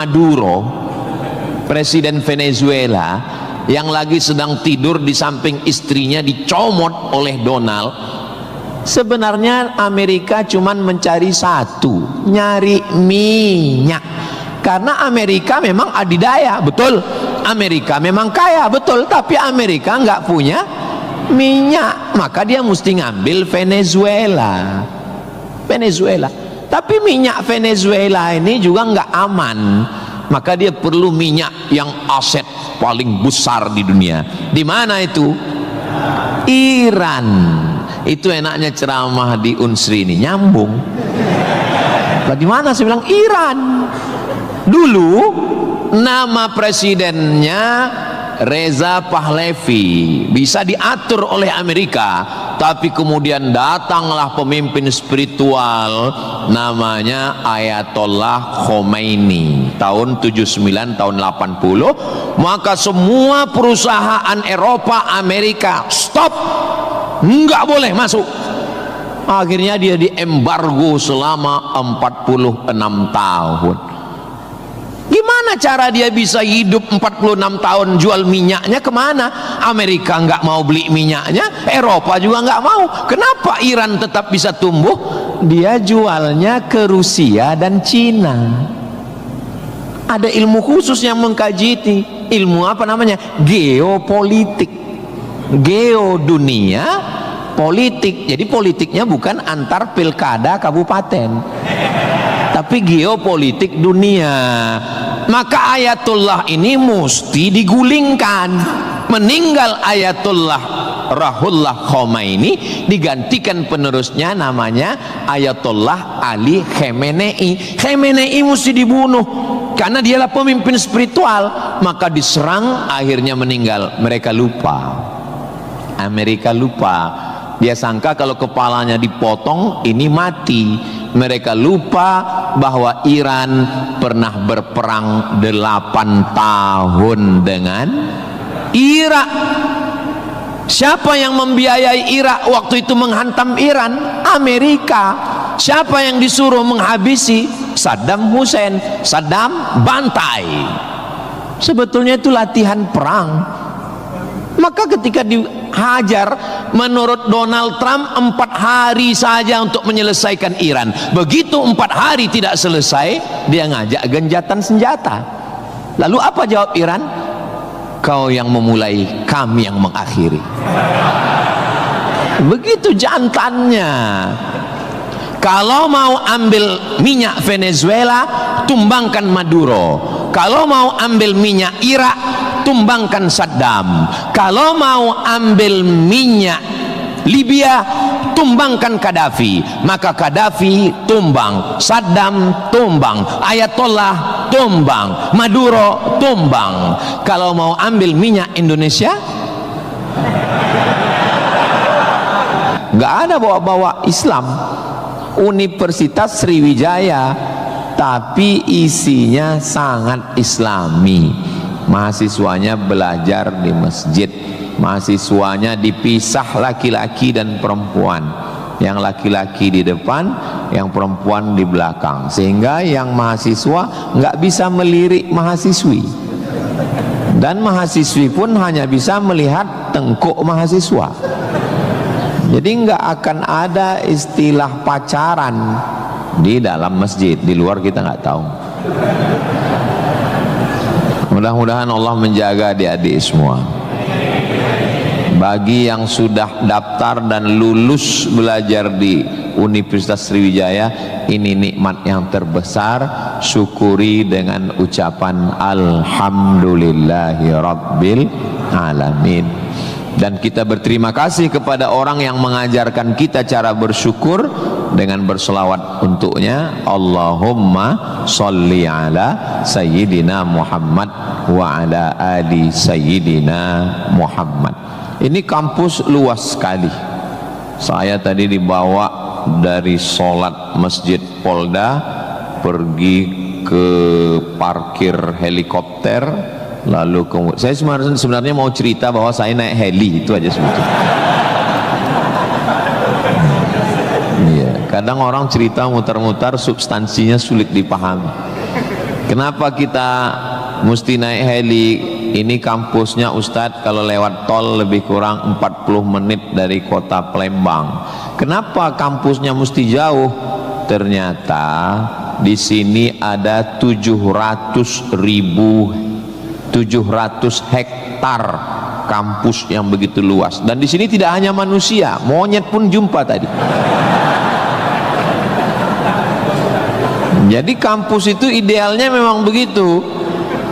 Maduro, presiden Venezuela, yang lagi sedang tidur di samping istrinya dicomot oleh Donald. Sebenarnya Amerika cuman mencari satu, nyari minyak. Karena Amerika memang adidaya, betul. Amerika memang kaya, betul. Tapi Amerika nggak punya minyak, maka dia mesti ngambil Venezuela. Tapi minyak Venezuela ini juga nggak aman, maka dia perlu minyak yang aset paling besar di dunia. Di mana itu? Iran. Itu enaknya ceramah di Unsri ini, nyambung. Di mana saya bilang Iran. Dulu nama presidennya Reza Pahlavi, bisa diatur oleh Amerika, tapi kemudian datanglah pemimpin spiritual namanya Ayatollah Khomeini tahun 79 tahun 80, maka semua perusahaan Eropa, Amerika stop, nggak boleh masuk. Akhirnya dia diembargo selama 46 tahun. Gimana cara dia bisa hidup 46 tahun? Jual minyaknya kemana? Amerika nggak mau beli minyaknya, Eropa juga nggak mau. Kenapa Iran tetap bisa tumbuh? Dia jualnya ke Rusia dan Cina. Ada ilmu khusus yang mengkaji ini. Ilmu apa namanya? Geopolitik. Geo dunia, politik. Jadi politiknya bukan antar pilkada kabupaten, tapi geopolitik dunia. Maka Ayatullah ini mesti digulingkan. Meninggal Ayatullah Ruhollah Khomeini, digantikan penerusnya namanya Ayatollah Ali Khamenei. Khamenei mesti dibunuh karena dialah pemimpin spiritual. Maka diserang, akhirnya meninggal. Mereka lupa, Amerika lupa. Dia sangka kalau kepalanya dipotong ini mati. Mereka lupa bahwa Iran pernah berperang 8 tahun dengan Irak. Siapa yang membiayai Irak waktu itu menghantam Iran? Amerika. Siapa yang disuruh menghabisi? Saddam Hussein. Saddam bantai. Sebetulnya itu latihan perang. Maka ketika dihajar, menurut Donald Trump 4 hari saja untuk menyelesaikan Iran. Begitu 4 hari tidak selesai, dia ngajak genjatan senjata. Lalu apa jawab Iran? Kau yang memulai, kami yang mengakhiri. Begitu jantannya. Kalau mau ambil minyak Venezuela, tumbangkan Maduro. Kalau mau ambil minyak Irak, tumbangkan Saddam. Kalau mau ambil minyak Libya, tumbangkan Gaddafi. Maka Gaddafi tumbang, Saddam tumbang, Ayatollah tumbang, Maduro tumbang. Kalau mau ambil minyak Indonesia, nggak ada bawa-bawa Islam. Universitas Sriwijaya, tapi isinya sangat Islami. Mahasiswanya belajar di masjid, mahasiswanya dipisah laki-laki dan perempuan, yang laki-laki di depan, yang perempuan di belakang, sehingga yang mahasiswa nggak bisa melirik mahasiswi, dan mahasiswi pun hanya bisa melihat tengkuk mahasiswa. Jadi nggak akan ada istilah pacaran di dalam masjid, di luar kita nggak tahu. Mudah-mudahan Allah menjaga adik-adik semua. Bagi yang sudah daftar dan lulus belajar di Universitas Sriwijaya, ini nikmat yang terbesar. Syukuri dengan ucapan Alhamdulillahi Rabbil Alamin. Dan kita berterima kasih kepada orang yang mengajarkan kita cara bersyukur dengan berselawat untuknya. Allahumma sholli ala Sayyidina Muhammad wa ala ali Sayyidina Muhammad. Ini kampus luas sekali. Saya tadi dibawa dari sholat Masjid Polda, pergi ke parkir helikopter, lalu saya sebenarnya mau cerita bahwa saya naik heli, itu aja sebetulnya. Iya, kadang orang cerita mutar-mutar substansinya sulit dipahami. Kenapa kita mesti naik heli? Ini kampusnya Ustadz kalau lewat tol lebih kurang 40 menit dari kota Palembang. Kenapa kampusnya mesti jauh? Ternyata di sini ada 700 hektar kampus yang begitu luas, dan di sini tidak hanya manusia, monyet pun jumpa tadi. Jadi kampus itu idealnya memang begitu.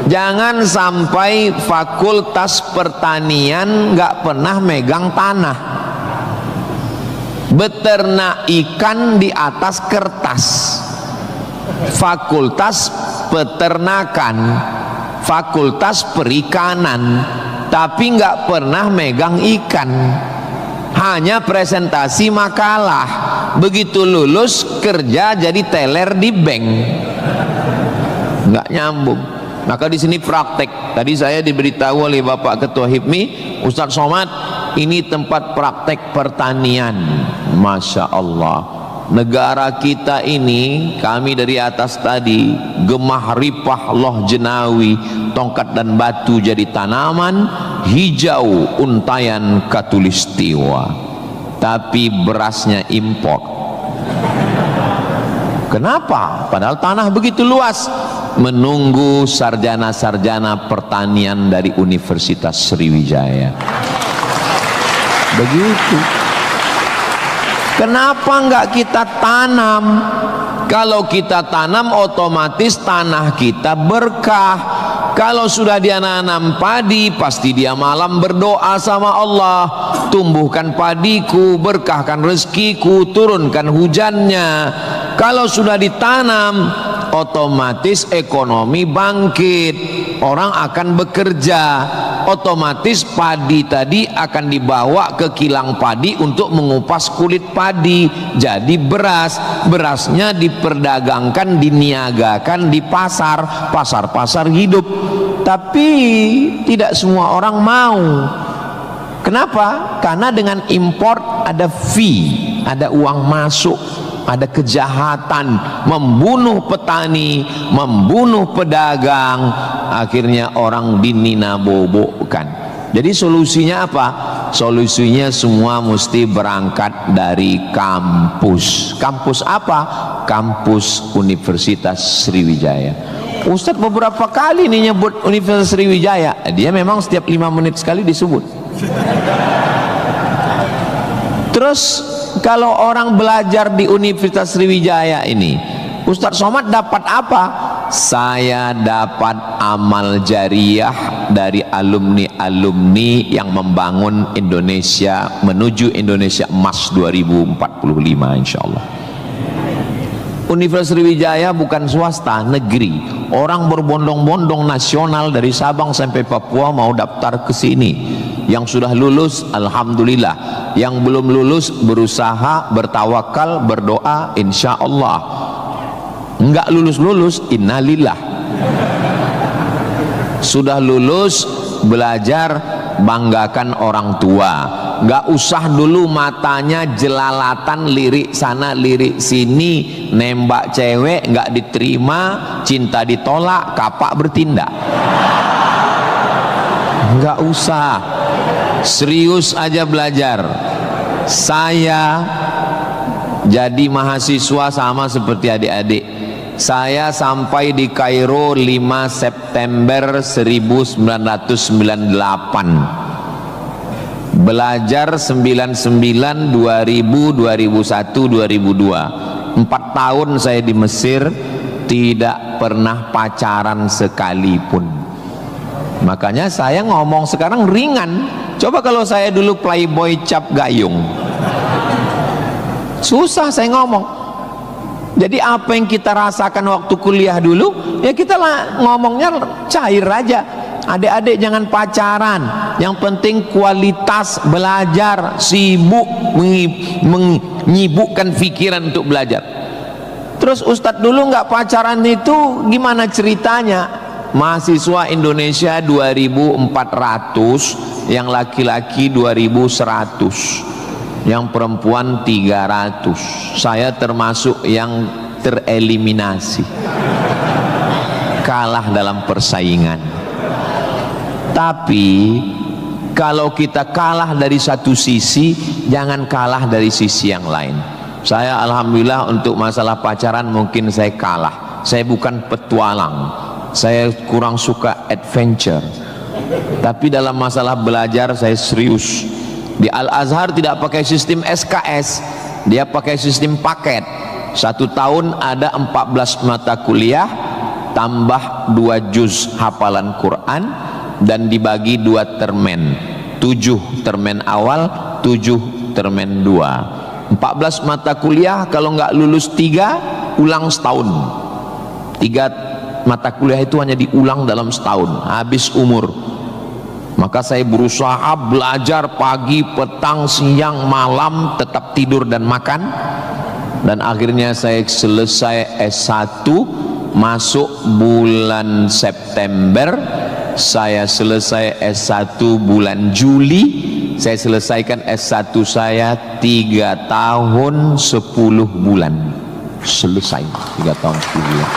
Jangan sampai fakultas pertanian nggak pernah megang tanah, beternak ikan di atas kertas. Fakultas peternakan, fakultas perikanan, tapi nggak pernah megang ikan, hanya presentasi makalah. Begitu lulus kerja jadi teller di bank, nggak nyambung. Maka di sini praktek. Tadi saya diberitahu oleh Bapak Ketua HIPMI, Ustadz Somad, ini tempat praktek pertanian. Masya Allah, negara kita ini, kami dari atas tadi, gemah ripah loh jenawi, tongkat dan batu jadi tanaman, hijau untayan katulistiwa, tapi berasnya impor. Kenapa? Padahal tanah begitu luas. Menunggu sarjana-sarjana pertanian dari Universitas Sriwijaya. Begitu. Kenapa enggak kita tanam? Kalau kita tanam otomatis tanah kita berkah. Kalau sudah dia nanam padi, pasti dia malam berdoa sama Allah, tumbuhkan padiku, berkahkan rezekiku, turunkan hujannya. Kalau sudah ditanam, otomatis ekonomi bangkit, orang akan bekerja, otomatis padi tadi akan dibawa ke kilang padi untuk mengupas kulit padi jadi beras. Berasnya diperdagangkan, diniagakan di pasar-pasar hidup. Tapi tidak semua orang mau. Kenapa? Karena dengan import ada fee, ada uang masuk, ada kejahatan, membunuh petani, membunuh pedagang, akhirnya orang dininabobokan. Jadi solusinya apa? Solusinya semua mesti berangkat dari kampus. Kampus apa? Kampus Universitas Sriwijaya. Ustadz beberapa kali nih nyebut Universitas Sriwijaya. Dia memang setiap 5 menit sekali disebut. Terus kalau orang belajar di Universitas Sriwijaya ini, Ustadz Somad dapat apa? Saya dapat amal jariah dari alumni-alumni yang membangun Indonesia menuju Indonesia Emas 2045 insya Allah. Universitas Sriwijaya bukan swasta, negeri. Orang berbondong-bondong nasional dari Sabang sampai Papua mau daftar ke sini. Yang sudah lulus, alhamdulillah. Yang belum lulus, berusaha, bertawakal, berdoa, insya Allah. Enggak lulus-lulus, innalillah. Sudah lulus, belajar, banggakan orang tua. Enggak usah dulu matanya jelalatan, lirik sana lirik sini, nembak cewek enggak diterima, cinta ditolak, kapak bertindak. Enggak usah, serius aja belajar. Saya jadi mahasiswa sama seperti adik-adik. Saya sampai di Kairo 5 September 1998. Belajar 99, 2000, 2001, 2002. 4 tahun saya di Mesir, tidak pernah pacaran sekalipun. Makanya saya ngomong sekarang ringan. Coba kalau saya dulu playboy cap gayung, susah saya ngomong. Jadi apa yang kita rasakan waktu kuliah dulu, ya kita ngomongnya cair aja. Adik-adik jangan pacaran, yang penting kualitas belajar, sibuk menyibukkan pikiran untuk belajar. Terus Ustadz dulu nggak pacaran itu gimana ceritanya? Mahasiswa Indonesia 2400, yang laki-laki 2100, yang perempuan 300. Saya termasuk yang tereliminasi. kalah dalam persaingan. Tapi kalau kita kalah dari satu sisi, jangan kalah dari sisi yang lain. Saya alhamdulillah untuk masalah pacaran mungkin saya kalah. Saya bukan petualang, saya kurang suka adventure. Tapi dalam masalah belajar saya serius. Di Al-Azhar tidak pakai sistem SKS, dia pakai sistem paket. 1 tahun ada 14 mata kuliah tambah 2 juz hafalan Quran dan dibagi 2 termen, 7 termen awal, 7 termen 2. 14 mata kuliah, kalau nggak lulus 3 ulang setahun. 3 mata kuliah itu hanya diulang dalam setahun, habis umur. Maka saya berusaha belajar pagi, petang, siang, malam, tetap tidur dan makan. Dan akhirnya saya selesai S1, masuk bulan September. Saya selesai S1 bulan Juli. Saya selesaikan S1 saya 3 tahun 10 bulan. Selesai 3 tahun 10 bulan.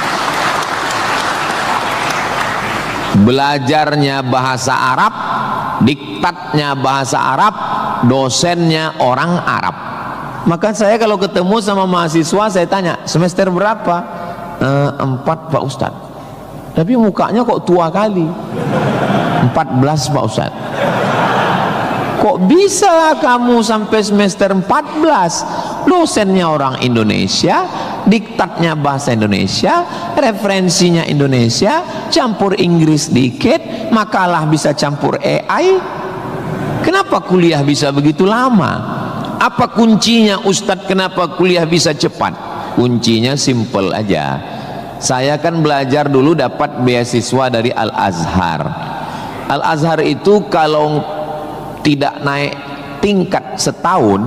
Belajarnya bahasa Arab, diktatnya bahasa Arab, dosennya orang Arab. Maka saya kalau ketemu sama mahasiswa, saya tanya, semester berapa? 4 Pak Ustadz. Tapi mukanya kok tua kali. 14 Pak Ustadz. Kok bisa kamu sampai semester 14? Dosennya orang Indonesia, diktatnya bahasa Indonesia, referensinya Indonesia, campur Inggris dikit, makalah bisa campur AI. Kenapa kuliah bisa begitu lama? Apa kuncinya Ustadz, kenapa kuliah bisa cepat? Kuncinya simple aja. Saya kan belajar dulu dapat beasiswa dari Al-Azhar. Al-Azhar itu kalau tidak naik tingkat setahun,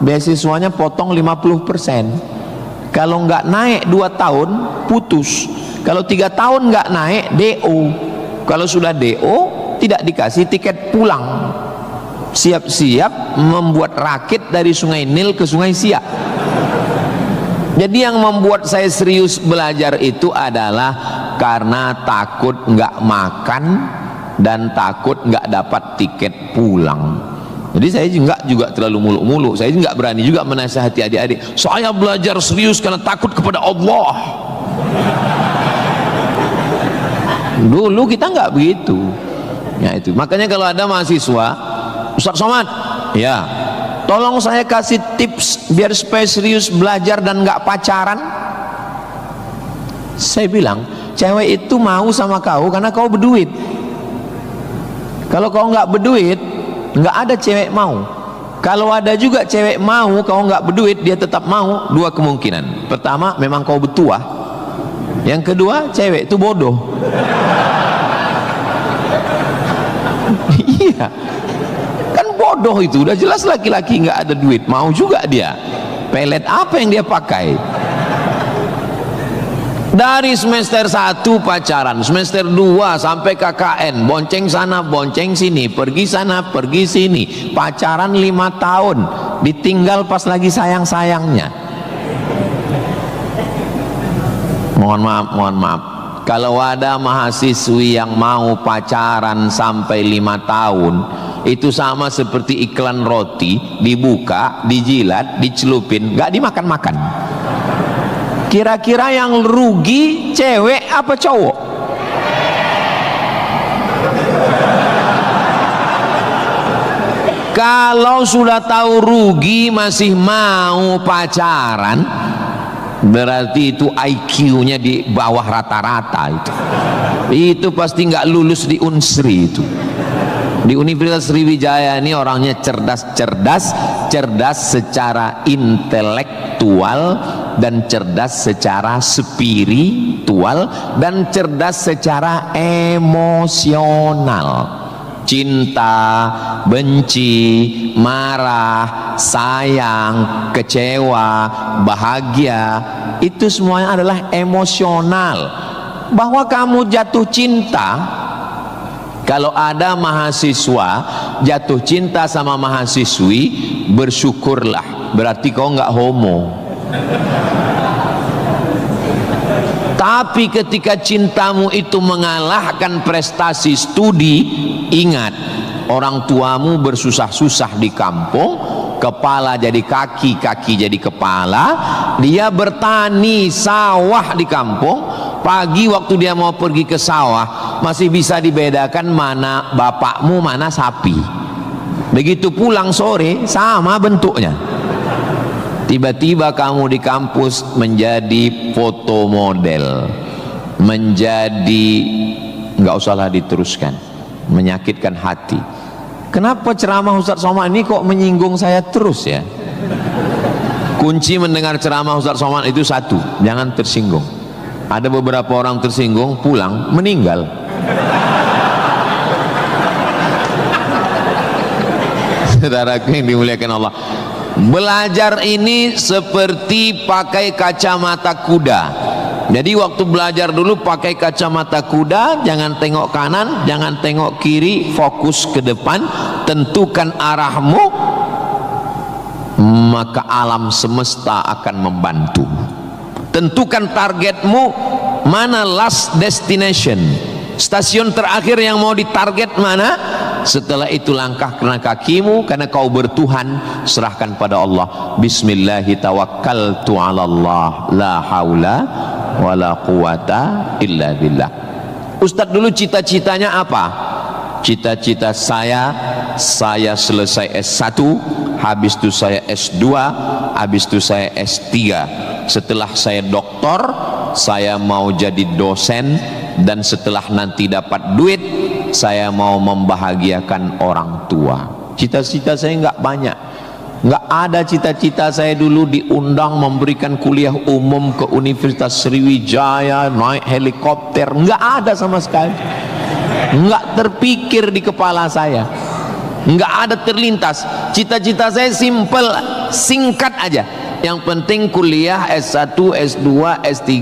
beasiswanya potong 50%. Kalau nggak naik 2 tahun, putus. Kalau 3 tahun nggak naik, DO. Kalau sudah DO, tidak dikasih tiket pulang. Siap-siap membuat rakit dari Sungai Nil ke Sungai Siak. Jadi yang membuat saya serius belajar itu adalah karena takut nggak makan dan takut nggak dapat tiket pulang. Jadi saya juga terlalu muluk-muluk. Saya nggak berani juga menasihati adik-adik. Saya belajar serius karena takut kepada Allah. Dulu kita nggak begitu. Ya itu. Makanya kalau ada mahasiswa, Ustaz Somad, ya, tolong saya kasih tips biar supaya serius belajar dan nggak pacaran. Saya bilang, cewek itu mau sama kau karena kau berduit. Kalau kau nggak berduit, nggak ada cewek mau. Kalau ada juga cewek mau, kau nggak berduit, dia tetap mau. 2 kemungkinan. Pertama, memang kau bertuah. Yang kedua, cewek itu bodoh. Iya, kan bodoh itu. Udah jelas laki-laki nggak ada duit, mau juga dia. Pelet apa yang dia pakai? Dari semester 1 pacaran, semester 2 sampai KKN, bonceng sana, bonceng sini, pergi sana, pergi sini, pacaran 5 tahun, ditinggal pas lagi sayang-sayangnya. Mohon maaf. Kalau ada mahasiswi yang mau pacaran sampai 5 tahun, itu sama seperti iklan roti, dibuka, dijilat, dicelupin, nggak dimakan-makan. Kira-kira yang rugi cewek apa cowok? Kalau sudah tahu rugi masih mau pacaran, berarti itu IQ-nya di bawah rata-rata itu. Itu pasti nggak lulus di Unsri itu. Di Universitas Sriwijaya ini orangnya cerdas secara intelektual dan cerdas secara spiritual dan cerdas secara emosional. Cinta, benci, marah, sayang, kecewa, bahagia, itu semuanya adalah emosional. Bahwa kamu jatuh cinta, kalau ada mahasiswa jatuh cinta sama mahasiswi, bersyukurlah, berarti kau nggak homo. Tapi ketika cintamu itu mengalahkan prestasi studi, ingat, orang tuamu bersusah-susah di kampung, kepala jadi kaki, kaki jadi kepala, dia bertani sawah di kampung. Pagi waktu dia mau pergi ke sawah masih bisa dibedakan mana bapakmu, mana sapi. Begitu pulang sore sama bentuknya. Tiba-tiba kamu di kampus menjadi foto model, menjadi, nggak usahlah diteruskan, menyakitkan hati. Kenapa ceramah Ustaz Somad ini kok menyinggung saya terus ya? Kunci mendengar ceramah Ustaz Somad itu satu, jangan tersinggung. Ada beberapa orang tersinggung, pulang meninggal. Saudaraku yang dimuliakan Allah, belajar ini seperti pakai kacamata kuda. Jadi waktu belajar dulu pakai kacamata kuda, jangan tengok kanan, jangan tengok kiri, fokus ke depan, tentukan arahmu, maka alam semesta akan membantu. Tentukan targetmu, mana last destination, stasiun terakhir yang mau ditarget mana. Setelah itu langkah karena kakimu, karena kau bertuhan, serahkan pada Allah. Bismillahi tawakkaltu ala Allah, la haula wala quwata illa billah. Ustadz dulu cita-citanya apa? Cita-cita saya selesai S1, habis itu saya S2, habis itu saya S3. Setelah saya doktor, saya mau jadi dosen, dan setelah nanti dapat duit, saya mau membahagiakan orang tua. Cita-cita saya nggak banyak, nggak ada cita-cita saya dulu diundang memberikan kuliah umum ke Universitas Sriwijaya, naik helikopter, nggak ada sama sekali, nggak terpikir di kepala saya, nggak ada terlintas. Cita-cita saya simple, singkat aja. Yang penting kuliah S1, S2, S3,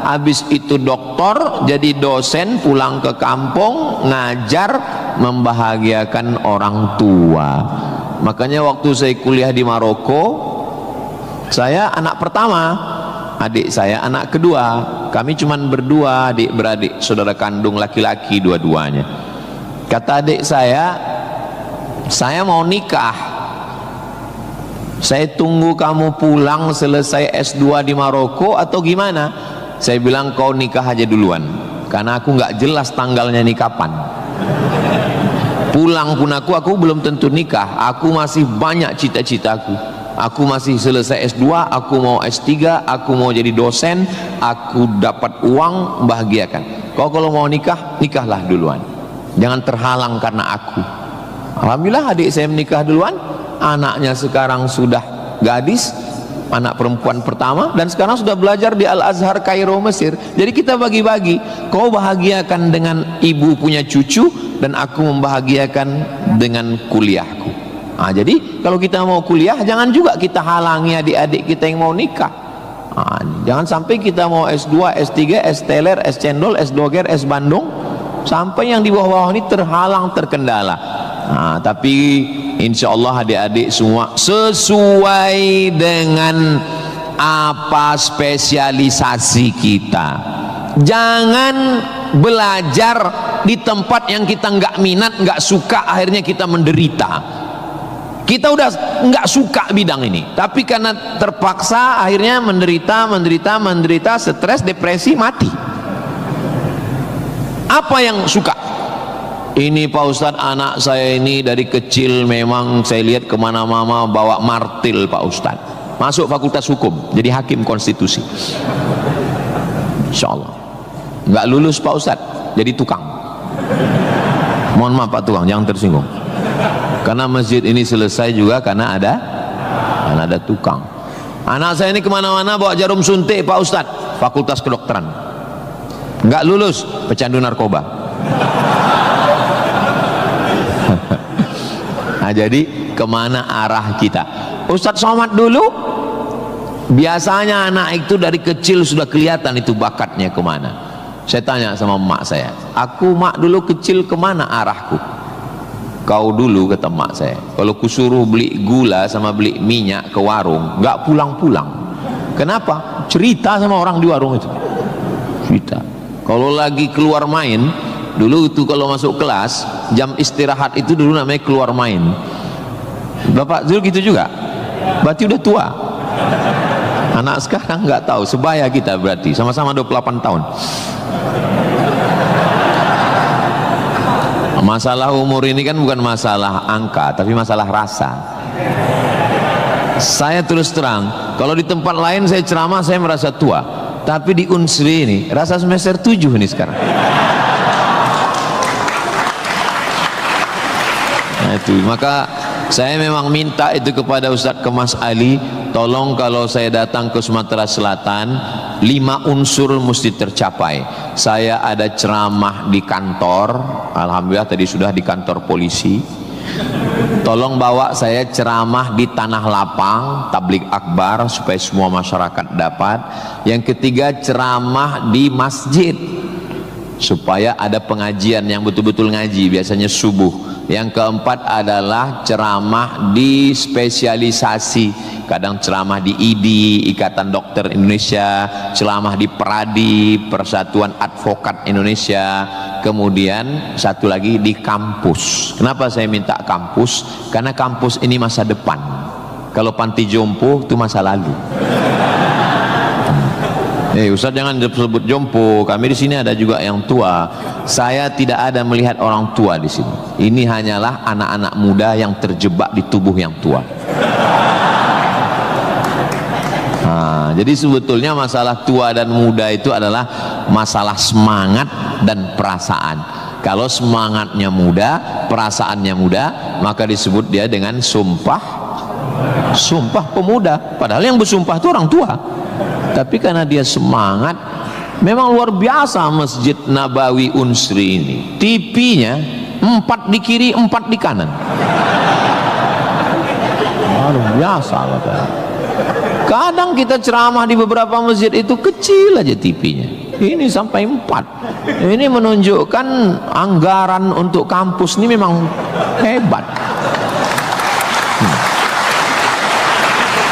habis itu doktor, jadi dosen, pulang ke kampung, ngajar, membahagiakan orang tua. Makanya waktu saya kuliah di Maroko, saya anak pertama, adik saya anak kedua. Kami cuman berdua, adik beradik, saudara kandung laki-laki dua-duanya. Kata adik saya mau nikah. Saya tunggu kamu pulang selesai S2 di Maroko atau gimana? Saya bilang kau nikah aja duluan, karena aku nggak jelas tanggalnya nih kapan. Pulang pun aku belum tentu nikah. Aku masih banyak cita-citaku. Aku masih selesai S2, aku mau S3, aku mau jadi dosen, aku dapat uang, bahagiakan. Kau kalau mau nikah, nikahlah duluan, jangan terhalang karena aku. Alhamdulillah adik saya menikah duluan. Anaknya sekarang sudah gadis, anak perempuan pertama, dan sekarang sudah belajar di Al-Azhar Kairo, Mesir. Jadi kita bagi-bagi, kau bahagiakan dengan ibu punya cucu, dan aku membahagiakan dengan kuliahku. Nah, jadi kalau kita mau kuliah, jangan juga kita halangi adik-adik kita yang mau nikah. Nah, jangan sampai kita mau S2, S3, S teler, S cendol, S doger, S Bandung, sampai yang di bawah-bawah ini terhalang, terkendala. Nah, tapi insya Allah adik-adik semua sesuai dengan apa spesialisasi kita. Jangan belajar di tempat yang kita nggak minat, nggak suka, akhirnya kita menderita. Kita udah nggak suka bidang ini, tapi karena terpaksa akhirnya menderita, stres, depresi, mati. Apa yang suka? Ini Pak Ustadz, anak saya ini dari kecil memang saya lihat kemana-mana bawa martil Pak Ustadz. Masuk fakultas hukum, jadi hakim konstitusi. Insya Allah. Nggak lulus Pak Ustadz, jadi tukang. Mohon maaf Pak Tukang, jangan tersinggung. Karena masjid ini selesai juga karena ada tukang. Anak saya ini kemana-mana bawa jarum suntik Pak Ustadz, fakultas kedokteran. Nggak lulus, pecandu narkoba. Nah, jadi kemana arah kita? Ustadz Somad dulu biasanya anak itu dari kecil sudah kelihatan itu bakatnya kemana. Saya tanya sama emak saya, aku mak dulu kecil kemana arahku? Kau dulu, kata emak saya, kalau kusuruh beli gula sama beli minyak ke warung, nggak pulang-pulang. Kenapa? Cerita sama orang di warung itu. Kita kalau lagi keluar main, dulu itu kalau masuk kelas jam istirahat itu dulu namanya keluar main. Bapak dulu gitu juga? Berarti udah tua. Anak sekarang nggak tahu, sebaya kita berarti sama-sama 28 tahun. Masalah umur ini kan bukan masalah angka, tapi masalah rasa. Saya terus terang, kalau di tempat lain saya ceramah saya merasa tua, tapi di Unsri ini rasa semester 7 ini sekarang. Nah itu, maka saya memang minta itu kepada Ustadz Kemas Ali, tolong kalau saya datang ke Sumatera Selatan 5 unsur mesti tercapai. Saya ada ceramah di kantor, alhamdulillah tadi sudah di kantor polisi. Tolong bawa saya ceramah di tanah lapang, tablik akbar supaya semua masyarakat dapat. Yang ketiga ceramah di masjid supaya ada pengajian yang betul-betul ngaji, biasanya subuh. Yang keempat adalah ceramah di spesialisasi, kadang ceramah di IDI, Ikatan Dokter Indonesia, ceramah di PERADI, Persatuan Advokat Indonesia, kemudian satu lagi di kampus. Kenapa saya minta kampus? Karena kampus ini masa depan. Kalau panti jompo itu masa lalu. Ustaz jangan sebut jompo, kami di sini ada juga yang tua. Saya tidak ada melihat orang tua di sini. Ini hanyalah anak-anak muda yang terjebak di tubuh yang tua. Nah, jadi sebetulnya masalah tua dan muda itu adalah masalah semangat dan perasaan. Kalau semangatnya muda, perasaannya muda, maka disebut dia dengan sumpah pemuda. Padahal yang bersumpah itu orang tua. Tapi karena dia semangat, memang luar biasa Masjid Nabawi Unsri ini. TV-nya 4 di kiri, 4 di kanan. Luar biasa katanya. Kadang kita ceramah di beberapa masjid itu kecil aja TV-nya. Ini sampai 4. Ini menunjukkan anggaran untuk kampus ini memang hebat.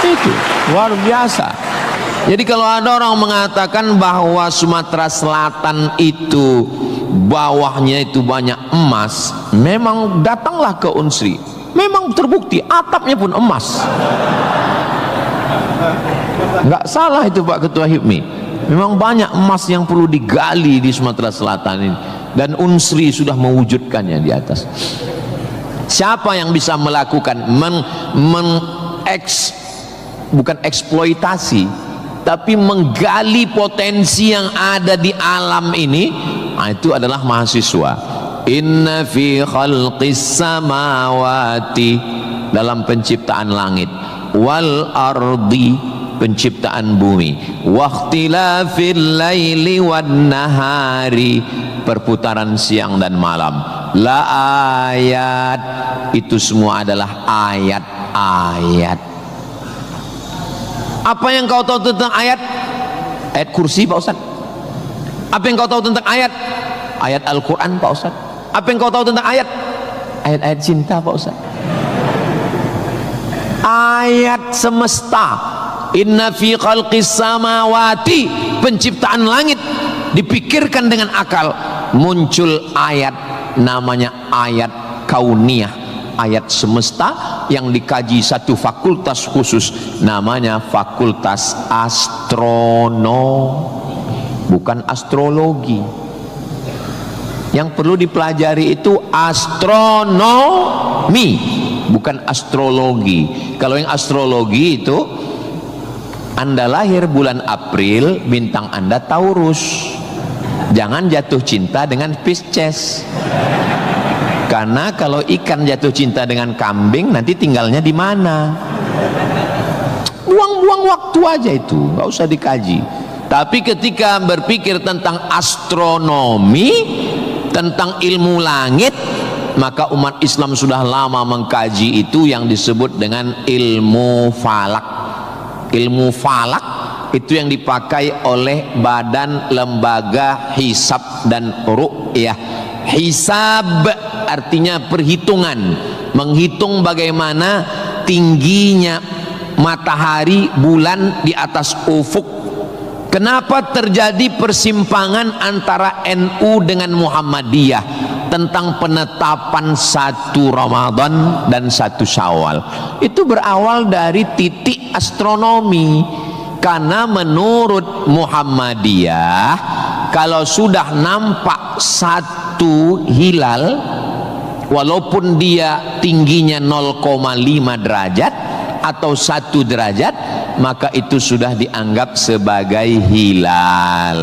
Itu luar biasa. Jadi kalau ada orang mengatakan bahwa Sumatera Selatan itu bawahnya itu banyak emas, memang datanglah ke Unsri, memang terbukti atapnya pun emas. Nggak salah itu Pak Ketua HIPMI, memang banyak emas yang perlu digali di Sumatera Selatan ini, dan Unsri sudah mewujudkannya di atas. Siapa yang bisa melakukan bukan eksploitasi, tapi menggali potensi yang ada di alam ini, itu adalah mahasiswa. Inna fi khalqis samawati, dalam penciptaan langit, wal ardi, penciptaan bumi, wakhtilafil laili wan nahari, perputaran siang dan malam, la ayat, itu semua adalah ayat-ayat. Apa yang kau tahu tentang ayat? Ayat kursi Pak Ustaz. Apa yang kau tahu tentang ayat? Ayat Al-Quran Pak Ustaz. Apa yang kau tahu tentang ayat? Ayat-ayat cinta Pak Ustaz. Ayat semesta. Inna fi khalqis samawati, penciptaan langit dipikirkan dengan akal, muncul ayat namanya ayat kauniyah, ayat semesta yang dikaji satu fakultas khusus namanya fakultas astronomi, bukan astrologi. Yang perlu dipelajari itu astronomi, bukan astrologi. Kalau yang astrologi itu Anda lahir bulan April, bintang Anda Taurus, jangan jatuh cinta dengan Pisces. Karena kalau ikan jatuh cinta dengan kambing, nanti tinggalnya di mana? Buang-buang waktu aja itu, nggak usah dikaji. Tapi ketika berpikir tentang astronomi, tentang ilmu langit, maka umat Islam sudah lama mengkaji itu yang disebut dengan ilmu falak. Ilmu falak itu yang dipakai oleh Badan Lembaga Hisab dan Ru'yah. Hisab artinya perhitungan, menghitung bagaimana tingginya matahari, bulan di atas ufuk, Kenapa terjadi persimpangan antara NU dengan Muhammadiyah tentang penetapan 1 Ramadan dan 1 Syawal? Itu berawal dari titik astronomi. Karena menurut Muhammadiyah, kalau sudah nampak 1 hilal, walaupun dia tingginya 0,5 derajat atau 1 derajat, maka itu sudah dianggap sebagai hilal.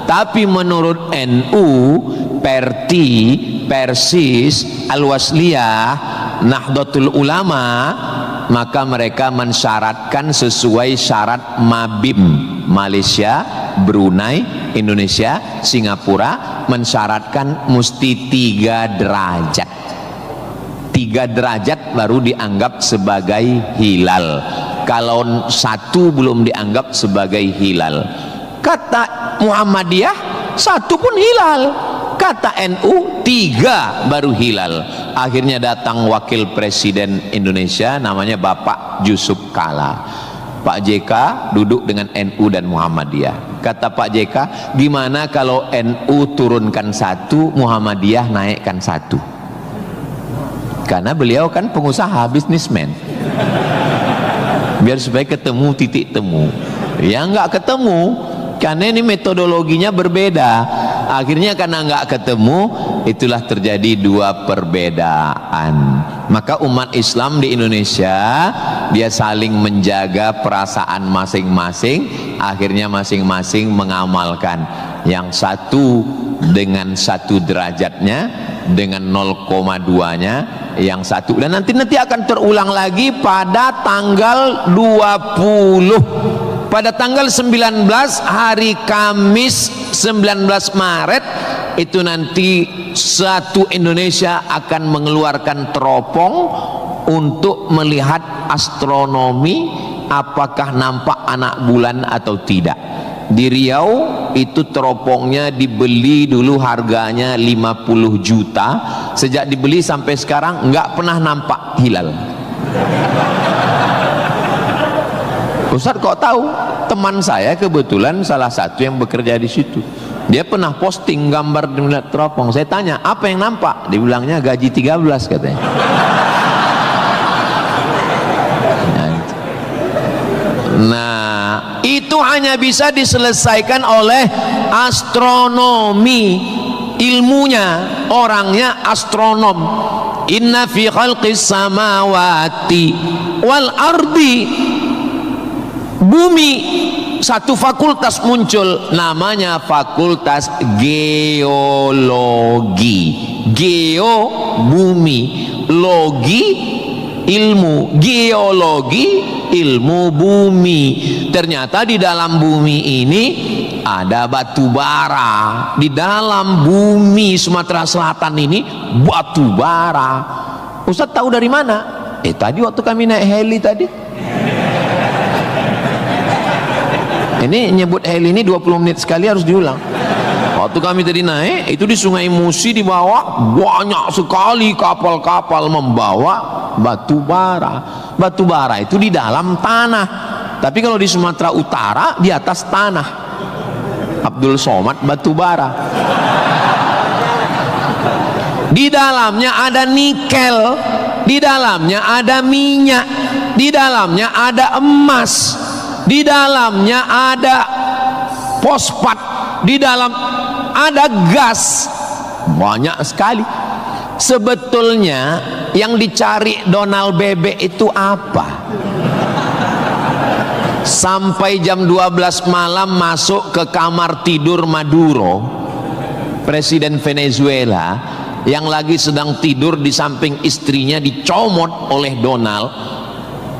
Tapi menurut NU, Perti, Persis, Al-Wasliyah, Nahdlatul Ulama, maka mereka mensyaratkan sesuai syarat Mabim, Malaysia, Brunei, Indonesia, Singapura, mensyaratkan mesti 3 derajat. 3 derajat baru dianggap sebagai hilal. Kalau 1 belum dianggap sebagai hilal. Kata Muhammadiyah 1 pun hilal, kata NU 3 baru hilal. Akhirnya datang wakil presiden Indonesia, namanya Bapak Yusuf Kala. Pak JK duduk dengan NU dan Muhammadiyah. Kata Pak JK, gimana kalau NU turunkan 1, Muhammadiyah naikkan 1? Karena beliau kan pengusaha, bisnismen. Biar supaya ketemu titik temu. Ya nggak ketemu, karena ini metodologinya berbeda. Akhirnya karena nggak ketemu, itulah terjadi 2 perbedaan. Maka umat Islam di Indonesia, dia saling menjaga perasaan masing-masing. Akhirnya masing-masing mengamalkan. Yang 1 dengan 1 derajatnya, dengan 0,2-nya, yang 1. Dan nanti akan terulang lagi pada tanggal 20. Pada tanggal 19 hari Kamis 19 Maret itu nanti satu Indonesia akan mengeluarkan teropong untuk melihat astronomi, apakah nampak anak bulan atau tidak. Di Riau itu teropongnya dibeli dulu harganya 50 juta. Sejak dibeli sampai sekarang nggak pernah nampak hilal. Ustaz kok tahu? Teman saya kebetulan salah satu yang bekerja di situ. Dia pernah posting gambar di teropong. Saya tanya, apa yang nampak? Dibilangnya gaji 13 katanya. Nah, itu hanya bisa diselesaikan oleh astronomi. Ilmunya, orangnya astronom. Inna fi khalqis samawati wal ardi, bumi. Satu fakultas muncul, namanya fakultas geologi. Geo bumi, logi ilmu, geologi ilmu bumi. Ternyata di dalam bumi ini ada batu bara. Di dalam bumi Sumatera Selatan ini batu bara. Ustaz tahu dari mana? Tadi waktu kami naik heli tadi. Ini nyebut heli ini 20 menit sekali harus diulang. Waktu kami tadi naik, itu di Sungai Musi di bawah banyak sekali kapal-kapal membawa batu bara. Batu bara itu di dalam tanah. Tapi kalau di Sumatera Utara di atas tanah. Abdul Somad batu bara. Di dalamnya ada nikel, di dalamnya ada minyak, di dalamnya ada emas, di dalamnya ada fosfat, di dalam ada gas, banyak sekali. Sebetulnya yang dicari Donald Bebek itu apa? Sampai jam 12 malam masuk ke kamar tidur Maduro, presiden Venezuela, yang lagi sedang tidur di samping istrinya dicomot oleh Donald.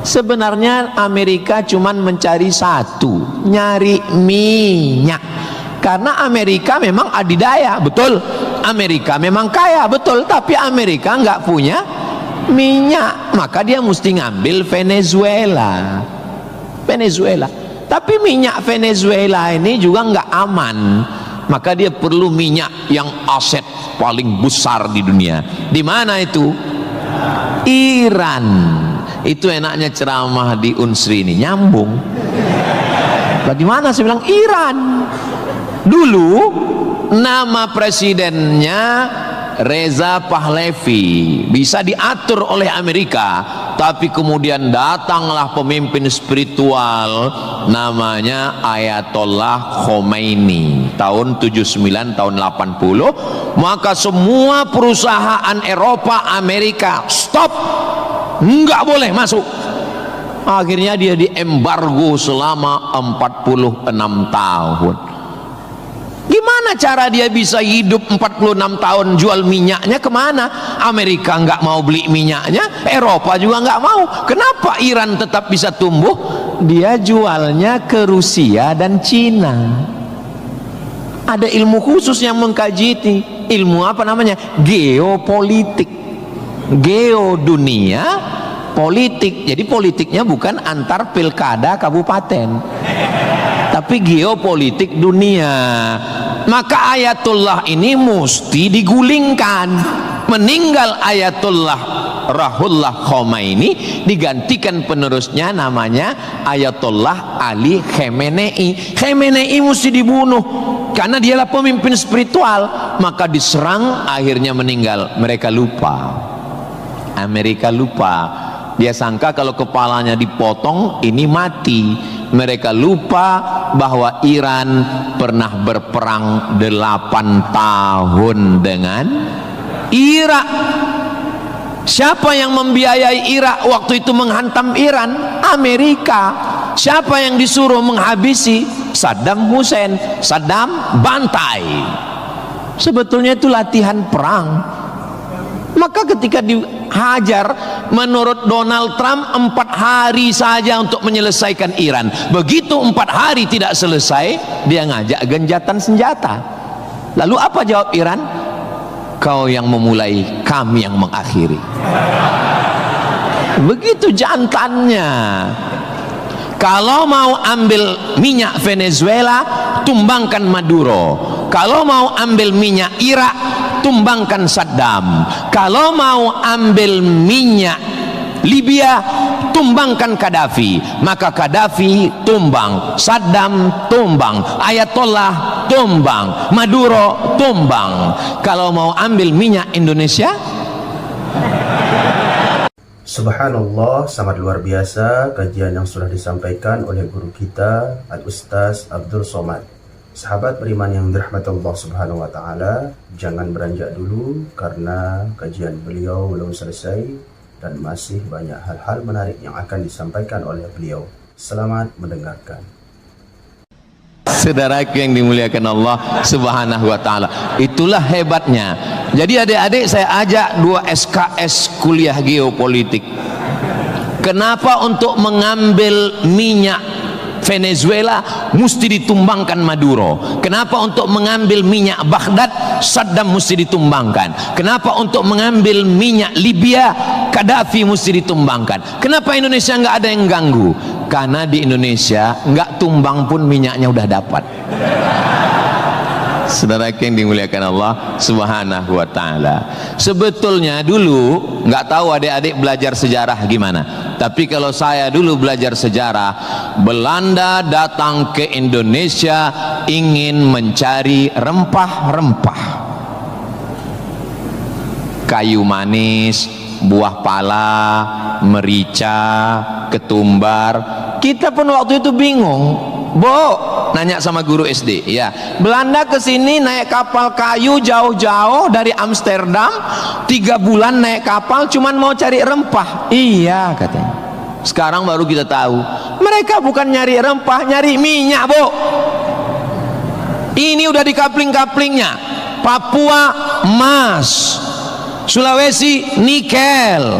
Sebenarnya Amerika cuman mencari satu, nyari minyak. Karena Amerika memang adidaya, betul. Amerika memang kaya, betul. Tapi Amerika nggak punya minyak, maka dia mesti ngambil Venezuela. Venezuela. Tapi minyak Venezuela ini juga nggak aman, maka dia perlu minyak yang aset paling besar di dunia. Di mana itu? Iran. Itu enaknya ceramah di Unsri ini, nyambung. Bagaimana? Saya bilang Iran. Dulu nama presidennya Reza Pahlavi, bisa diatur oleh Amerika, tapi kemudian datanglah pemimpin spiritual namanya Ayatollah Khomeini tahun 79 tahun 80, maka semua perusahaan Eropa, Amerika stop, nggak boleh masuk. Akhirnya dia diembargo selama 46 tahun. Gimana cara dia bisa hidup 46 tahun? Jual minyaknya kemana? Amerika nggak mau beli minyaknya, Eropa juga nggak mau. Kenapa Iran tetap bisa tumbuh? Dia jualnya ke Rusia dan Cina. Ada ilmu khusus yang mengkaji ini. Ilmu apa namanya? Geopolitik. Geo dunia, politik. Jadi politiknya bukan antar pilkada kabupaten, tapi geopolitik dunia. Maka Ayatullah ini mesti digulingkan. Meninggal Ayatullah Ruhollah Khomeini, digantikan penerusnya namanya Ayatollah Ali Khamenei. Khamenei mesti dibunuh karena dialah pemimpin spiritual. Maka diserang, akhirnya meninggal. Mereka lupa, Amerika lupa. Dia sangka kalau kepalanya dipotong ini mati. Mereka lupa bahwa Iran pernah berperang 8 tahun dengan Irak. Siapa yang membiayai Irak waktu itu menghantam Iran? Amerika. Siapa yang disuruh menghabisi? Saddam Hussein. Saddam bantai. Sebetulnya itu latihan perang. Maka ketika dihajar, menurut Donald Trump 4 hari saja untuk menyelesaikan Iran. Begitu 4 hari tidak selesai, dia ngajak genjatan senjata. Lalu apa jawab Iran? Kau yang memulai, kami yang mengakhiri. Begitu jantannya. Kalau mau ambil minyak Venezuela, tumbangkan Maduro. Kalau mau ambil minyak Irak, tumbangkan Saddam. Kalau mau ambil minyak Libya, tumbangkan Gaddafi. Maka Gaddafi tumbang, Saddam tumbang, Ayatollah tumbang, Maduro tumbang. Kalau mau ambil minyak Indonesia, Subhanallah, sangat luar biasa kajian yang sudah disampaikan oleh guru kita Al-Ustaz Abdul Somad. Sahabat beriman yang dirahmati Allah Subhanahu wa Ta'ala, jangan beranjak dulu karena kajian beliau belum selesai dan masih banyak hal-hal menarik yang akan disampaikan oleh beliau. Selamat mendengarkan. saudaraku yang dimuliakan Allah Subhanahu wa Ta'ala, itulah hebatnya. Jadi adik-adik, saya ajak 2 SKS kuliah geopolitik. Kenapa untuk mengambil minyak Venezuela mesti ditumbangkan Maduro? Kenapa untuk mengambil minyak Baghdad Saddam mesti ditumbangkan? Kenapa untuk mengambil minyak Libya Gaddafi mesti ditumbangkan? Kenapa Indonesia nggak ada yang ganggu? Karena di Indonesia nggak tumbang pun minyaknya udah dapat. Saudara yang dimuliakan Allah Subhanahu wa Ta'ala, sebetulnya dulu nggak tahu adik-adik belajar sejarah gimana, tapi kalau saya dulu belajar sejarah, Belanda datang ke Indonesia ingin mencari rempah-rempah, kayu manis, buah pala, merica, ketumbar. Kita pun waktu itu bingung. Nanya sama guru SD, ya, Belanda kesini naik kapal kayu jauh-jauh dari Amsterdam, 3 bulan naik kapal cuman mau cari rempah. Iya, katanya. Sekarang baru kita tahu, mereka bukan nyari rempah, nyari minyak, Ini udah di kapling-kaplingnya. Papua emas, Sulawesi nikel.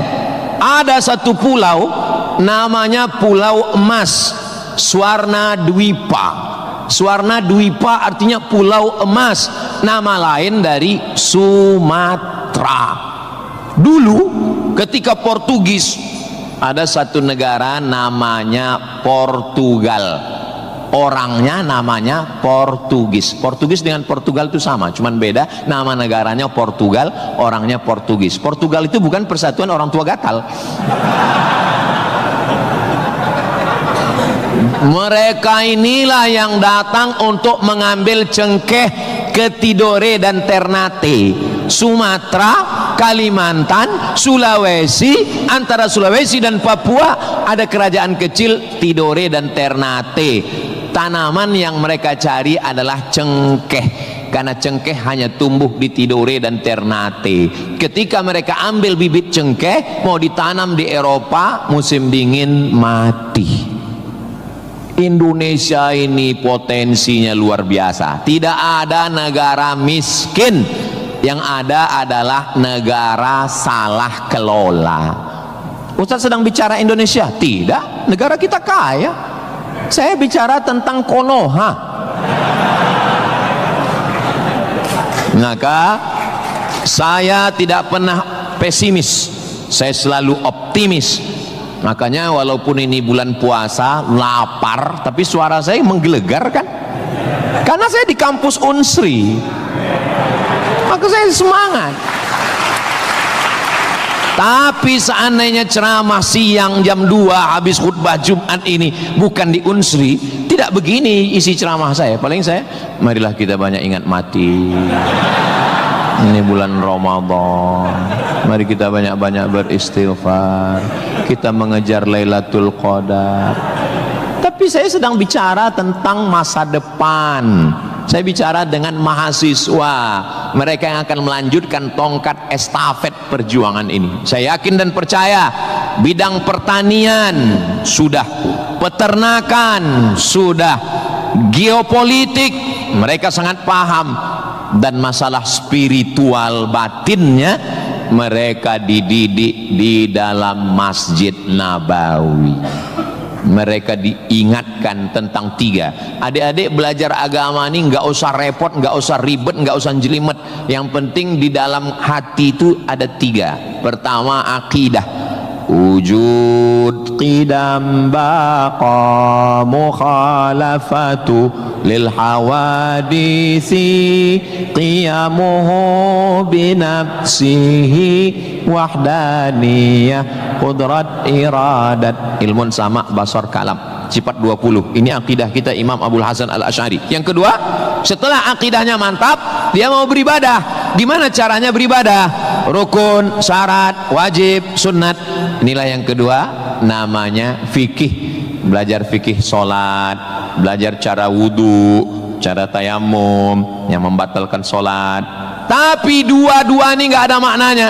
Ada satu pulau namanya Pulau Emas, Swarna Dwipa. Swarna Dwipa artinya pulau emas, nama lain dari Sumatera. Dulu ketika Portugis, ada satu negara namanya Portugal, orangnya namanya Portugis. Portugis dengan Portugal itu sama, cuman beda nama negaranya Portugal, orangnya Portugis. Portugal itu bukan persatuan orang tua gatal. Mereka inilah yang datang untuk mengambil cengkeh ke Tidore dan Ternate, Sumatera, Kalimantan, Sulawesi. Antara Sulawesi dan Papua ada kerajaan kecil Tidore dan Ternate. Tanaman yang mereka cari adalah cengkeh, karena cengkeh hanya tumbuh di Tidore dan Ternate. Ketika mereka ambil bibit cengkeh mau ditanam di Eropa, musim dingin mati. Indonesia ini potensinya luar biasa. Tidak ada negara miskin, yang ada adalah negara salah kelola. Ustaz sedang bicara Indonesia? Tidak, negara kita kaya. Saya bicara tentang Konoha. Maka saya tidak pernah pesimis, saya selalu optimis. Makanya walaupun ini bulan puasa, lapar, tapi suara saya menggelegar kan? Karena saya di kampus Unsri, maka saya semangat. Tapi seandainya ceramah siang jam 2 habis khutbah Jumat ini bukan di Unsri, tidak begini isi ceramah saya. Paling saya, marilah kita banyak ingat mati. Ini bulan Ramadan, mari kita banyak-banyak beristighfar, kita mengejar Lailatul Qadar. Tapi saya sedang bicara tentang masa depan. Saya bicara dengan mahasiswa, mereka yang akan melanjutkan tongkat estafet perjuangan ini. Saya yakin dan percaya bidang pertanian sudah, peternakan sudah, geopolitik mereka sangat paham, dan masalah spiritual batinnya mereka dididik di dalam Masjid Nabawi. Mereka diingatkan tentang 3. Adik-adik belajar agama ini nggak usah repot, nggak usah ribet, nggak usah jelimet. Yang penting di dalam hati itu ada 3. Pertama, akidah. Wujud qidam baqa mukhalafatu lil hawadisi qiyamuhu binafsihi wahdaniyah qudrat iradat ilmun sama basar kalam sifat 20. Ini akidah kita Imam Abul Hasan Al-Asy'ari. Yang kedua, setelah akidahnya mantap, dia mau beribadah. Di mana caranya beribadah? Rukun, syarat, wajib, sunnat. Inilah yang kedua, namanya fikih. Belajar fikih solat, belajar cara wudu, cara tayamum yang membatalkan solat. Tapi dua-dua ini nggak ada maknanya.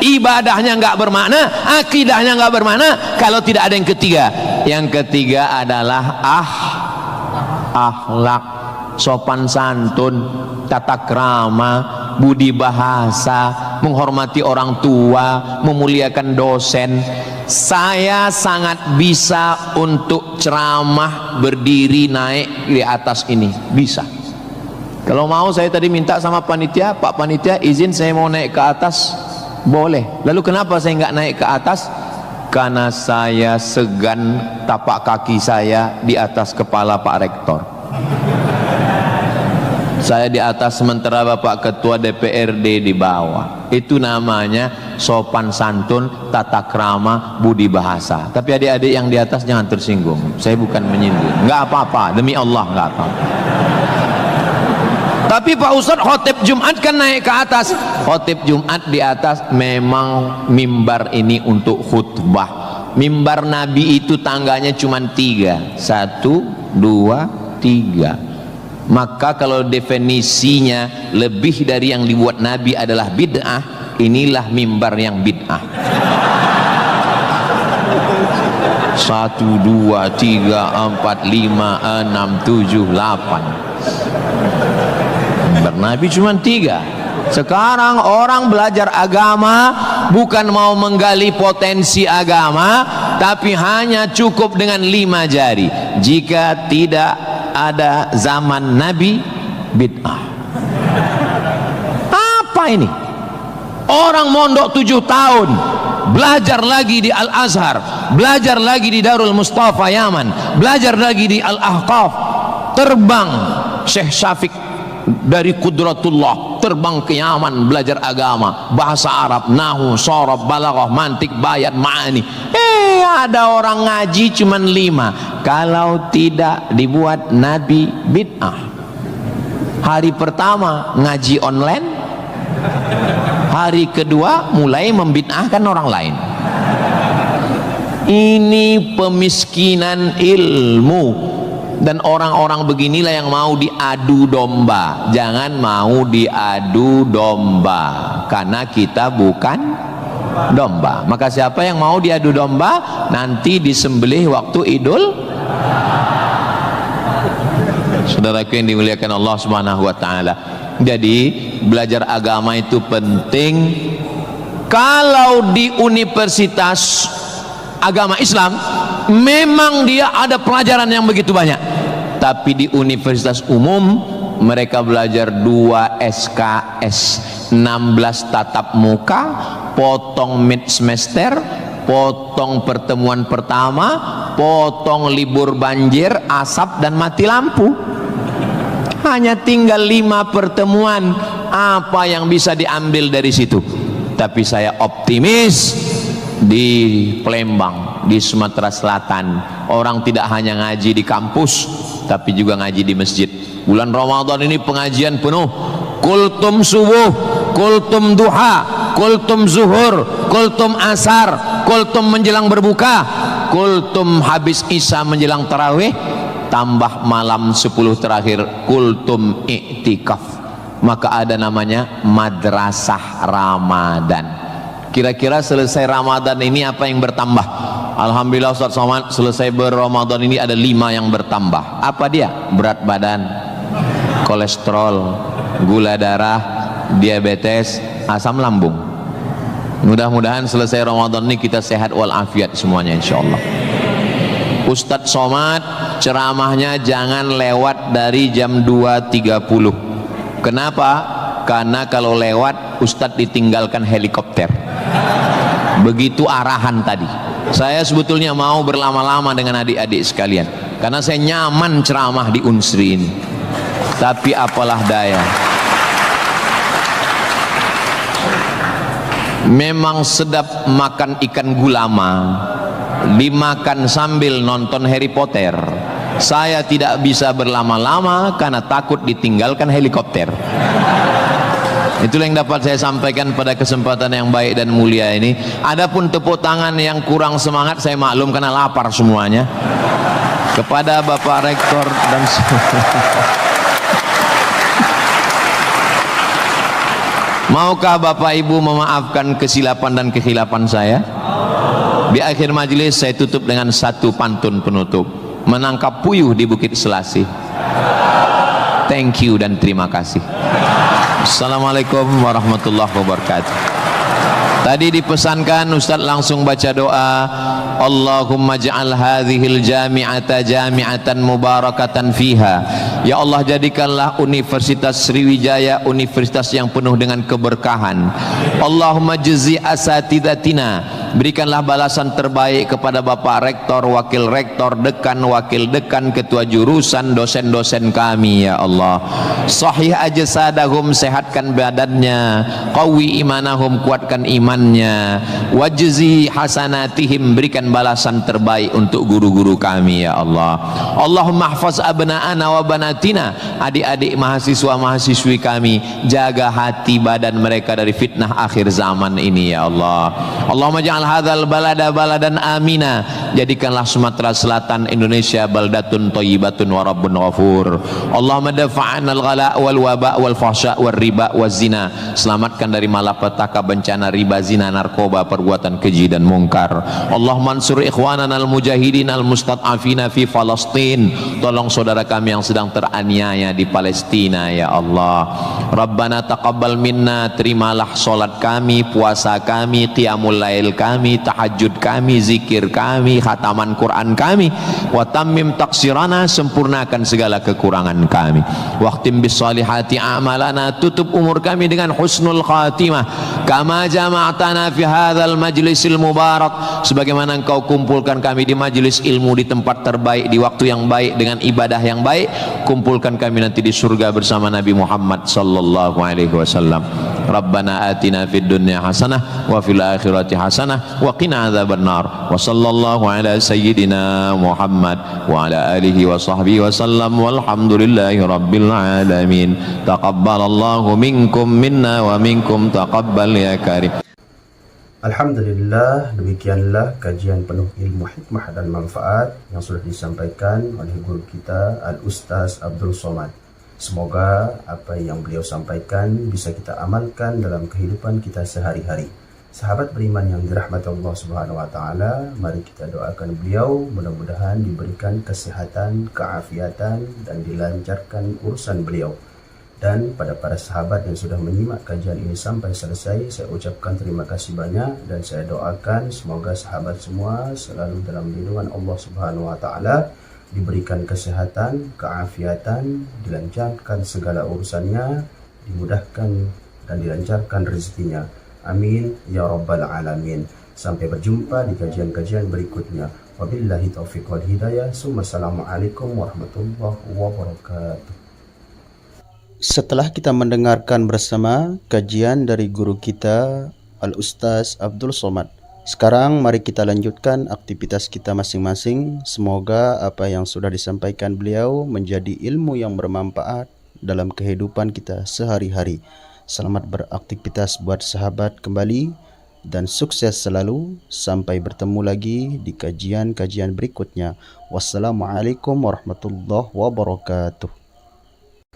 Ibadahnya nggak bermakna, akidahnya nggak bermakna kalau tidak ada yang ketiga. Yang ketiga adalah akhlak, sopan santun, tata krama, budi bahasa, menghormati orang tua, memuliakan dosen. Saya sangat bisa untuk ceramah berdiri naik di atas ini, bisa. Kalau mau saya tadi minta sama panitia, Pak panitia izin saya mau naik ke atas, boleh. Lalu kenapa saya nggak naik ke atas? Karena saya segan tapak kaki saya di atas kepala Pak Rektor. Saya di atas sementara Bapak Ketua DPRD di bawah. Itu namanya sopan santun, tata krama, budi bahasa. Tapi adik-adik yang di atas jangan tersinggung. Saya bukan menyinggung. Nggak apa-apa, demi Allah nggak apa-apa. Tapi Pak Ustadz khotib Jumat kan naik ke atas. Khotib Jumat di atas memang mimbar ini untuk khutbah. Mimbar Nabi itu tangganya cuma 3. 1, 2, 3. Maka kalau definisinya lebih dari yang dibuat Nabi adalah bid'ah, inilah mimbar yang bid'ah. 1, 2, 3, 4, 5, 6, 7, 8. Mimbar Nabi cuma 3. Sekarang orang belajar agama bukan mau menggali potensi agama, tapi hanya cukup dengan 5 jari. Jika tidak ada zaman Nabi, bid'ah. Apa ini? Orang mondok 7 tahun, belajar lagi di Al-Azhar, belajar lagi di Darul Mustafa Yaman, belajar lagi di Al-Ahqaf, terbang Syekh Syafiq dari Qudratullah, terbang ke Yaman belajar agama, bahasa Arab, nahu, sorob, balaghah, mantik, bayat, ma'ani. ada orang ngaji cuman 5. Kalau tidak dibuat Nabi bid'ah. Hari pertama ngaji online, hari kedua mulai membid'ahkan orang lain. Ini pemiskinan ilmu. Dan orang-orang beginilah yang mau diadu domba. Jangan mau diadu domba, karena kita bukan domba. Maka siapa yang mau diadu domba, nanti disembelih waktu Idul. Saudaraku yang dimuliakan Allah Subhanahu wa taala. Jadi belajar agama itu penting. Kalau di universitas agama Islam memang dia ada pelajaran yang begitu banyak, tapi di universitas umum mereka belajar 2 SKS, 16 tatap muka, potong mid semester, potong pertemuan pertama, potong libur banjir, asap dan mati lampu. Hanya tinggal 5 pertemuan. Apa yang bisa diambil dari situ? Tapi saya optimis di Palembang, di Sumatera Selatan, orang tidak hanya ngaji di kampus, tapi juga ngaji di masjid. Bulan Ramadan ini pengajian penuh. Kultum subuh, kultum duha, kultum zuhur, kultum asar, kultum menjelang berbuka, kultum habis isya menjelang tarawih, tambah malam 10 terakhir kultum iktikaf. Maka ada namanya madrasah Ramadan. Kira-kira selesai Ramadan ini apa yang bertambah? Alhamdulillah Ustaz Somad, selesai berRamadan ini ada 5 yang bertambah. Apa dia? Berat badan, kolesterol, gula darah, diabetes, asam lambung. Mudah-mudahan selesai Ramadan ini kita sehat walafiat semuanya insyaallah. Ustaz Somad ceramahnya jangan lewat dari jam 2.30. Kenapa? Karena kalau lewat Ustadz ditinggalkan helikopter. Begitu arahan tadi. Saya sebetulnya mau berlama-lama dengan adik-adik sekalian, karena saya nyaman ceramah di Unsri ini. Tapi apalah daya, memang sedap makan ikan gulama, dimakan sambil nonton Harry Potter. Saya tidak bisa berlama-lama karena takut ditinggalkan helikopter. Itulah yang dapat saya sampaikan pada kesempatan yang baik dan mulia ini. Adapun tepuk tangan yang kurang semangat saya maklum karena lapar semuanya. Kepada Bapak Rektor dan maukah Bapak Ibu memaafkan kesilapan dan kekhilapan saya? Di akhir majelis saya tutup dengan satu pantun penutup. Menangkap puyuh di Bukit Selasih. Thank you dan terima kasih. Assalamualaikum warahmatullahi wabarakatuh. Tadi dipesankan Ustaz langsung baca doa, Allahumma ja'al hadhil jami'ata jami'atan mubarakatan fiha. Ya Allah, jadikanlah Universitas Sriwijaya universitas yang penuh dengan keberkahan. Allahumma jazi asatidatina, berikanlah balasan terbaik kepada Bapak Rektor, Wakil Rektor, Dekan, Wakil Dekan, Ketua Jurusan, dosen-dosen kami ya Allah. Sahih ajsadahum, sehatkan badannya, qawi imanahum, kuatkan imannya, wajzi hasanatihim, berikan balasan terbaik untuk guru-guru kami ya Allah. Allahumma hafaz abna'ana wa banatina, adik-adik mahasiswa-mahasiswi kami, jaga hati badan mereka dari fitnah akhir zaman ini ya Allah. Allahumma ja'al hadzal balada baladan amina, jadikanlah Sumatera Selatan Indonesia baldatun thayyibatun wa rabbun ghafur. Allahumma dafa'na al-ghala wal waba wal fahsya wal riba waz zina, selamatkan dari malapetaka, bencana riba, zina, narkoba, perbuatan keji dan mungkar. Allahumma ansur ikhwanana al-mujahidin al-mustad'afina fi Palestin, tolong saudara kami yang sedang teraniaya di Palestina ya Allah. Rabbana taqabbal minna, terimalah salat kami, puasa kami, qiyamul lail kami, tahajud kami, zikir kami, khataman Quran kami. Wa tammim taqsirana, sempurnakan segala kekurangan kami. Waqtim bis salihati a'malana, tutup umur kami dengan husnul khatimah. kama jama'tana fi hadzal majlisil mubarak, sebagaimana engkau kumpulkan kami di majelis ilmu di tempat terbaik, di waktu yang baik dengan ibadah yang baik. Kumpulkan kami nanti di surga bersama Nabi Muhammad sallallahu alaihi wasallam. Rabbana atina fid dunya hasanah wa fil akhirati hasanah wa qina adzabannar. Wa sallallahu ala sayyidina Muhammad wa ala alihi wa sahbihi wa sallam walhamdulillahi rabbil alamin. Taqabbalallahu minkum minna wa minkum taqabbal ya karim. Alhamdulillah, demikianlah kajian penuh ilmu, hikmah dan manfaat yang sudah disampaikan oleh guru kita Al-Ustaz Abdul Somad. Semoga apa yang beliau sampaikan bisa kita amalkan dalam kehidupan kita sehari-hari. Sahabat beriman yang dirahmati Allah Subhanahu wa taala, mari kita doakan beliau mudah-mudahan diberikan kesehatan, keafiatan dan dilancarkan urusan beliau. Dan pada para sahabat yang sudah menyimak kajian ini sampai selesai, saya ucapkan terima kasih banyak dan saya doakan semoga sahabat semua selalu dalam lindungan Allah Subhanahu wa taala, diberikan kesehatan, keafiatan, dilancarkan segala urusannya, dimudahkan dan dilancarkan rezekinya. Amin ya rabbal alamin. Sampai berjumpa di kajian-kajian berikutnya. Wabillahi taufiq wal hidayah. Assalamualaikum warahmatullahi wabarakatuh. Setelah kita mendengarkan bersama kajian dari guru kita Al-Ustaz Abdul Somad, sekarang mari kita lanjutkan aktivitas kita masing-masing. Semoga apa yang sudah disampaikan beliau menjadi ilmu yang bermanfaat dalam kehidupan kita sehari-hari. Selamat beraktivitas buat sahabat kembali dan sukses selalu. Sampai bertemu lagi di kajian-kajian berikutnya. Wassalamualaikum warahmatullahi wabarakatuh.